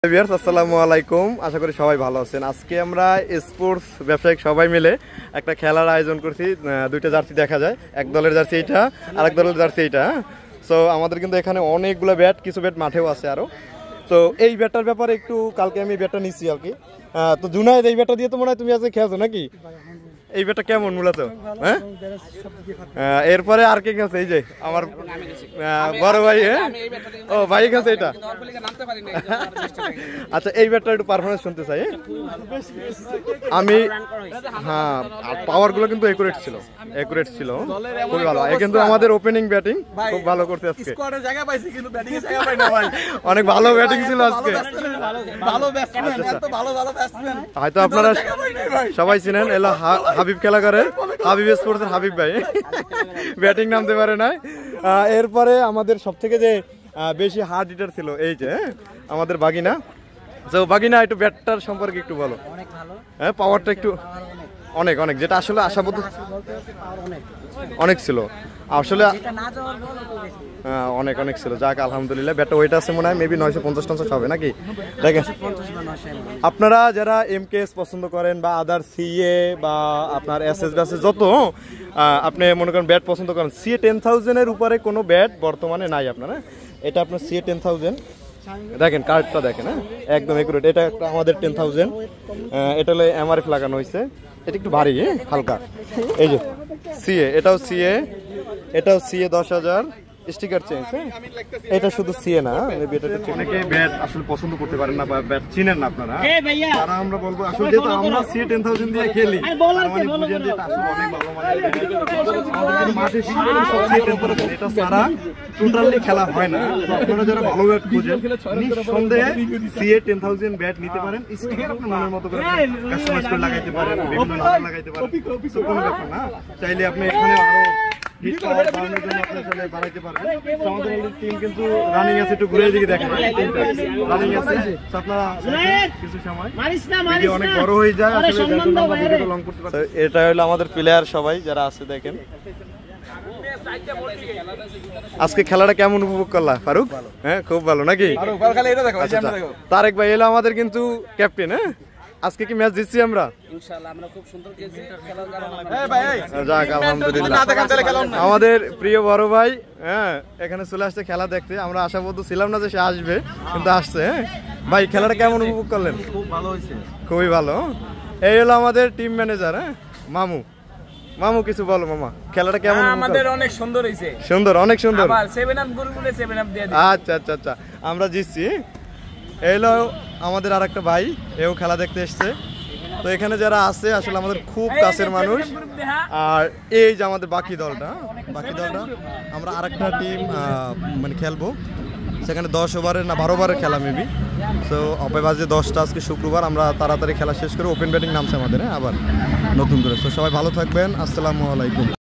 আসসালামু আলাইকুম, আশা করি সবাই ভালো আছেন। আজকে আমরা স্পোর্টস ব্যবসায়িক সবাই মিলে একটা খেলার আয়োজন করছি। দুইটা জার্সি দেখা যায়, এক দলের জার্সি এইটা, আরেক দলের জার্সি এইটা। সো আমাদের কিন্তু এখানে অনেকগুলো ব্যাট, কিছু ব্যাট মাঠেও আছে আরো। তো এই ব্যাটটার ব্যাপারে একটু কালকে আমি ব্যাটটা নিচ্ছি আর কি। তো জুনায়েদ, এই ব্যাটটা দিয়ে তো মনে হয় তুমি আজকে খেলছো নাকি? এই ব্যাটটা কেমন মূলত? হ্যাঁ, এরপরে আর কে খেলছে? এই যে আমার বড় ভাই। ও ভাই খেলছে এটা। আচ্ছা, এই ব্যাটটা একটু পারফরমেন্স শুনতে চাই আমি। হ্যাঁ, পাওয়ার গুলো কিন্তু একুরেট ছিল খুবই ভালো। কিন্তু আমাদের ওপেনিং ব্যাটিং খুব ভালো করতে আজকে, অনেক ভালো ব্যাটিং ছিল আজকে। হয়তো আপনারা সবাই চিনেন, এলো হাবিব খেলা করে, হাবিব স্পোর্টসের হাবিব ভাই। ব্যাটিং নামতে পারে না। এরপরে আমাদের সব থেকে যে বেশি হার্ড হিটার ছিল এই যে আমাদের বাগিনা। তো বাগিনা, একটু ব্যাটটার সম্পর্কে একটু বলো। হ্যাঁ, পাওয়ারটা একটু অনেক অনেক, যেটা আসলে আশাবদ্ধ অনেক ছিল আসলে, অনেক অনেক ছিল। যাক আলহামদুলিল্লাহ, ব্যাটটা ওয়েট আছে মনে হয় মেবি 950 হবে নাকি। দেখেন, আপনারা যারা এমকেএস পছন্দ করেন বা আদার সিএ বা আপনার এসএস ব্যাসে যত আপনি মনে করেন ব্যাট পছন্দ করেন, সিএ 10,000-এর উপরে কোনো ব্যাট বর্তমানে নাই আপনারা। এটা আপনার সিএ 10,000, দেখেন কার্ডটা দেখেন, হ্যাঁ একদম একুরেট। এটা একটা আমাদের 10,000, এটা হলো এমআরএফ লাগানো হয়েছে। এটা একটু ভারী, হালকা। এই যে সিএ, এটাও সিএ, এটাও সিএ 10,000, স্টিকার চেঞ্জ। এটা শুধু সিএ না, অনেকে ব্যাট আসলে পছন্দ করতে পারেন না বা ব্যাট চিনেন না আপনারা, তারা আমরা বলবো আসলে যেহেতু আমরা সিএ 10,000 দিয়ে খেলি, মানে বুঝেন যে এটা আসলে অনেক ভালো মানের। মাঠে এটা সারা টোটালি খেলা হয় না। আপনারা যারা ভালো ব্যাট খুঁজেন, নিঃসন্দেহে সিএ 10,000 ব্যাট নিতে পারেন। স্টিকার আপনার মনের মতো করে কাস্টমাইজ করে লাগাইতে পারেন, বিভিন্ন নাম লাগাইতে পারেন, কোনো ব্যাপার না। চাইলে আপনি এখানে আরো রানিং আছে, একটু ঘুরে দিকে দেখেন, রানিং আছে। আপনারা কিছু সময় অনেক বড় হয়ে যায়, এটা হলো আমাদের প্লেয়ার সবাই যারা আছে। দেখেন আজকে খেলাটা কেমন উপভোগ করলা ফারুক? হ্যাঁ, খুব ভালো নাকি? তারেক ভাই এলো আমাদের কিন্তু ক্যাপ্টেন। হ্যাঁ, আজকে কি ম্যাচ জিতছি আমরা? ইনশাআল্লাহ আমরা খুব সুন্দর খেলছি। যাক আলহামদুলিল্লাহ। আমাদের প্রিয় বড় ভাই এখানে চলে আসছে খেলা দেখতে। আমরা আশাবদ্ধ ছিলাম না যে সে আসবে, কিন্তু আসছে। ভাই খেলাটা কেমন উপভোগ করলেন? খুব ভালো হয়েছে, খুবই ভালো। এই হলো আমাদের টিম ম্যানেজার মামু। মামু কিছু বলো মামা, খেলাটা কেমন? আমাদের অনেক সুন্দর হয়েছে। সুন্দর, অনেক সুন্দর। আবার 7 আপ গুলগুলে 7 আপ দিয়ে দিই। আচ্ছা আচ্ছা আচ্ছা, আমরা জিতছি। এলো আমাদের আরেকটা ভাই, এও খেলা দেখতে এসছে। তো এখানে যারা আছে আসলে আমাদের খুব কাছের মানুষ। আর এই যে আমাদের বাকি দলটা আমরা আরেকটা টিম মানে খেলবো, সেখানে 10 ওভারের না 12 ওভারের খেলা মেবি। তো হবে বাজে 10টা আজকে শুক্রবার। আমরা তাড়াতাড়ি খেলা শেষ করে ওপেন ব্যাটিং নামছে আমাদের আবার নতুন করে। তো সবাই ভালো থাকবেন, আসসালামু আলাইকুম।